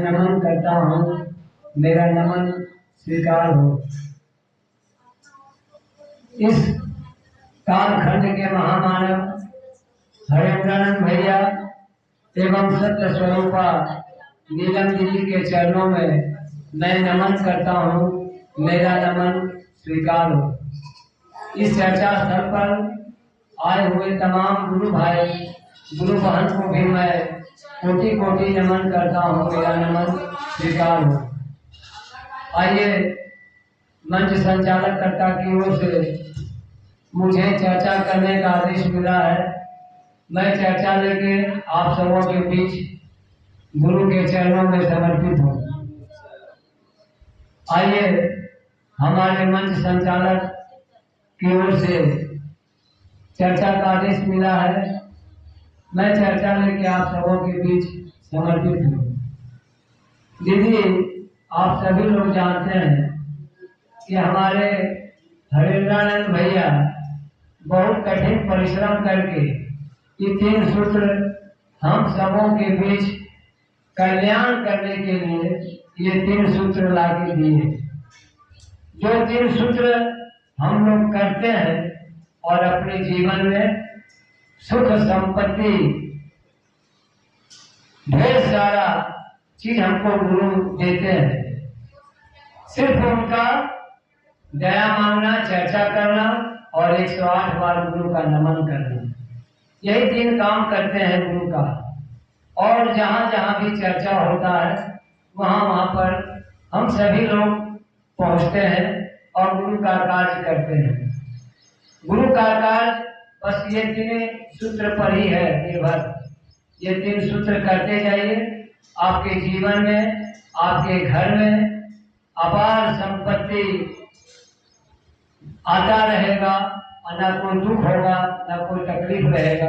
नमन करता हूँ, मेरा नमन स्वीकार हो। इस कालखंड के महामानव हरेंद्रानंद भैया एवं सत्य स्वरूपा नीलम दीदी के चरणों में मैं नमन करता हूँ, मेरा नमन स्वीकार हो। इस चर्चा स्थल पर आए हुए तमाम गुरु भाई गुरु बहन को भी मैं कोटि कोटि नमन करता हूँ, मेरा नमन स्वीकार हो। आइए मंच संचालक कर्ता की ओर से मुझे चर्चा करने का आदेश मिला है। मैं चर्चा लेके आप सबों के बीच गुरु के चरणों में समर्पित हूँ। आइए हमारे मंच संचालक की ओर से चर्चा का आदेश मिला है। मैं चर्चा लेके आप सबों के बीच समर्पित हूँ। दीदी, आप सभी लोग जानते हैं कि हमारे हरेंद्रानंद भैया बहुत कठिन परिश्रम करके ये 3 सूत्र हम सबों के बीच कल्याण करने के लिए ये 3 सूत्र ला के दिए। जो 3 सूत्र हम लोग करते हैं और अपने जीवन में सुख संपत्ति ढेर सारा चीज हमको गुरु देते हैं। सिर्फ उनका दया मांगना, चर्चा करना और 108 बार गुरु का नमन करना, यही 3 काम करते हैं गुरु का। और जहाँ जहाँ भी चर्चा होता है वहाँ पर हम सभी लोग पहुँचते हैं और गुरु का कार्य करते हैं। गुरु का कार्य बस ये 3 सूत्र पर ही है निर्भर। ये 3 सूत्र करते जाइए, आपके जीवन में, आपके घर में अपार संपत्ति आता रहेगा, ना कोई दुख होगा, ना कोई तकलीफ रहेगा।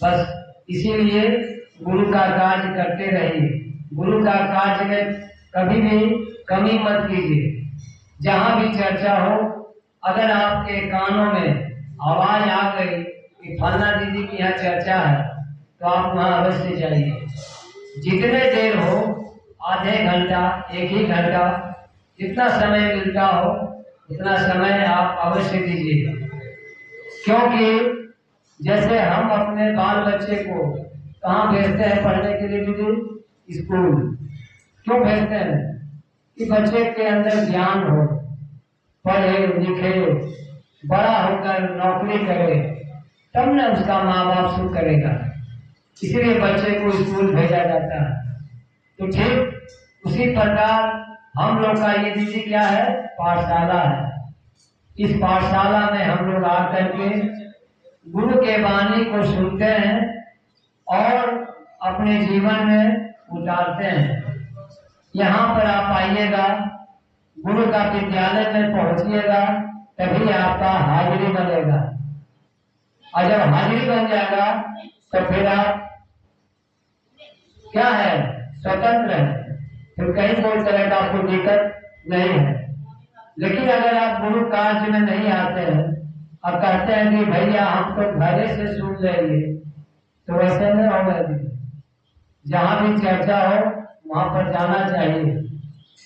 बस इसीलिए गुरु का कार्य करते रहिए। गुरु का कार्य में कभी भी कमी मत कीजिए। जहाँ भी चर्चा हो, अगर आपके कानों में आवाज आ गई कि फलाना दीदी की यहाँ चर्चा है, तो आप वहाँ अवश्य जाइए। जितने देर हो, आधे घंटा, 1 ही घंटा, जितना समय मिलता हो उतना समय आप अवश्य दीजिएगा। क्योंकि जैसे हम अपने बाल बच्चे को कहाँ भेजते हैं पढ़ने के लिए दीदी? स्कूल। क्यों भेजते हैं? कि बच्चे के अंदर ज्ञान हो, पढ़े लिखे, बड़ा होकर नौकरी करे, तब न उसका माँ बाप सुख करेगा। इसलिए बच्चे को स्कूल भेजा जाता है। तो ठीक उसी प्रकार हम लोग का ये दीदी क्या है? पाठशाला है। इस पाठशाला में हम लोग आकर के गुरु के वाणी को सुनते हैं और अपने जीवन में उतारते हैं। यहाँ पर आप आइएगा, गुरु का विद्यालय में पहुंचिएगा, तभी आपका हाजिरी बनेगा। और जब हाजिरी बन जाएगा तो फिर आप क्या है? स्वतंत्र है। फिर कहीं कोई तरह का आपको दिक्कत नहीं है। लेकिन अगर आप गुरु कार्य में नहीं आते हैं और कहते हैं कि भैया हम तो घरे से सुन लेंगे, तो वैसे नहीं होगा। जहाँ भी चर्चा हो वहाँ पर जाना चाहिए।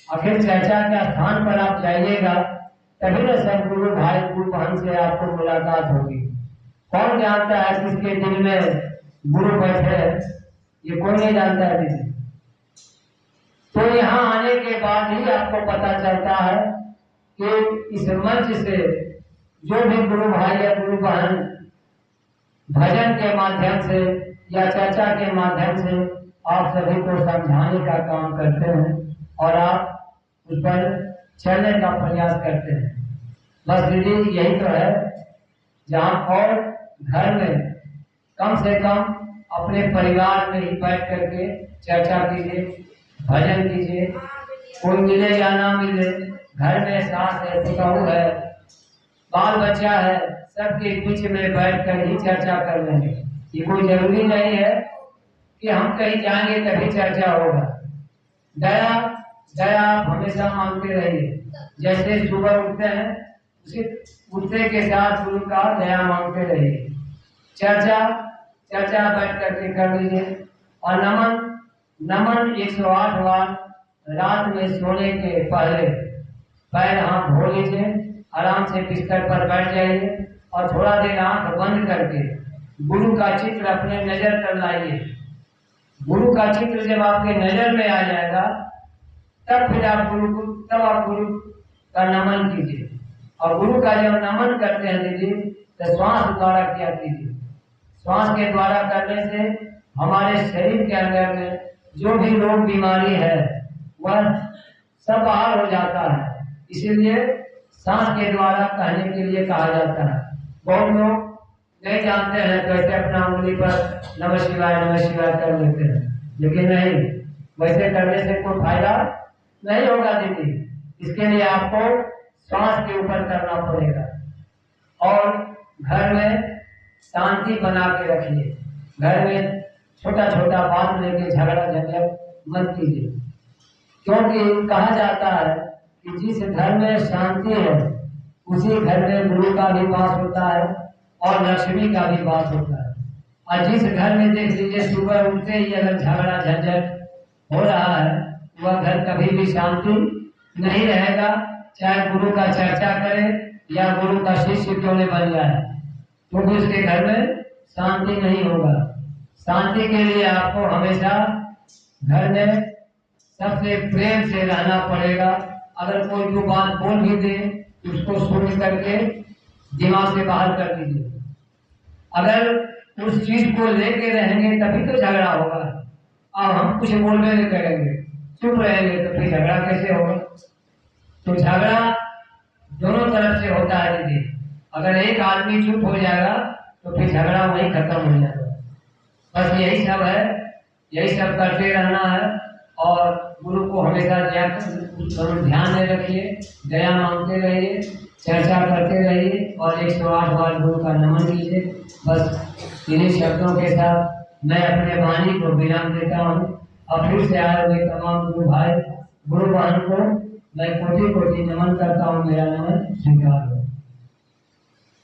आखिर चर्चा के स्थान पर आप जाइएगा, तभी ना सब गुरु भाई गुरु बहन से आपको मुलाकात होगी। कौन जानता है किसके दिल में गुरु बैठे है? ये कोई नहीं जानता है दीदी। तो यहाँ आने के बाद ही आपको पता चलता है कि इस मंच से जो भी गुरु भाई या गुरु बहन भजन के माध्यम से या चर्चा के माध्यम से आप सभी को समझाने का काम करते हैं और आप उस पर चलने का प्रयास करते हैं। बस दीदी यही तो है। जहाँ और घर में कम से कम अपने परिवार में ही बैठ करके चर्चा कीजिए, भजन कीजिए। कोई मिले या ना मिले, घर में सास है, बहू है, बाल बच्चा है, सबके बीच में बैठ कर ही चर्चा कर लेंगे। ये कोई जरूरी नहीं है कि हम कहीं जाएंगे तभी चर्चा होगा। दया दया आप हमेशा मांगते रहिए। जैसे सुबह उठते हैं, उसी उठने के साथ गुरु का दया मांगते रहिए। चर्चा बैठ करके कर लीजिए। और नमन नमन 108 बार रात में सोने के पहले पैर हाथ धो लीजिए, आराम से बिस्तर पर बैठ जाइए और थोड़ा देर आंख बंद करके गुरु का चित्र अपने नजर कर लाइए। गुरु का चित्र जब आपके नजर में आ जाएगा तब फिर आप गुरु का नमन कीजिए। और गुरु का जब नमन करते हैं दीदी तो श्वास द्वारा किया कीजिए। श्वास के द्वारा करने से हमारे शरीर के अंदर में जो भी रोग बीमारी है वह सब बाहर हो जाता है। इसीलिए सांस के द्वारा कहने के लिए कहा जाता है। बहुत लोग नहीं जानते हैं तो ऐसे अपना उंगली पर नमः शिवाय कर लेते हैं, लेकिन नहीं, वैसे करने से कोई फायदा नहीं होगा दीदी। इसके लिए आपको श्वास के ऊपर करना पड़ेगा। और घर में शांति बना के रखिए। घर में छोटा छोटा बात लेके झगड़ा झंझट मत कीजिए, क्योंकि कहा जाता है कि जिस घर में शांति है उसी घर में गुरु का भी वास होता है और लक्ष्मी का भी वास होता है। और जिस घर में देख लीजिए सुबह उठते ही अगर झगड़ा झंझट हो रहा है वह घर कभी भी शांति नहीं रहेगा, चाहे गुरु का चर्चा करे या गुरु का शिष्य क्यों नहीं बन जाए, क्योंकि उसके घर में शांति नहीं होगा। शांति के लिए आपको हमेशा घर में सबसे प्रेम से रहना पड़ेगा। अगर कोई जो बात बोल भी दे उसको सुन करके दिमाग से बाहर कर दीजिए। अगर उस चीज को लेके रहेंगे तभी तो झगड़ा होगा। अब हम कुछ बोलने नहीं करेंगे, चुप रहेंगे तो फिर झगड़ा कैसे होगा? तो झगड़ा दोनों तरफ से होता है दीदी। अगर एक आदमी चुप हो जाएगा तो फिर झगड़ा वहीं खत्म हो जाएगा। बस यही सब है, यही सब करते रहना है। और गुरु को हमेशा ध्यान में रखिए, दया मांगते रहिए, चर्चा करते रहिए और 108 बार गुरु का नमन कीजिए। बस इन्हीं शब्दों के साथ मैं अपने वाणी को विराम देता हूँ। और फिर से आए हुए तमाम गुरु भाई गुरु बहन को मैं कोटि कोटि नमन करता हूँ। मेरा नमन स्वीकार हो।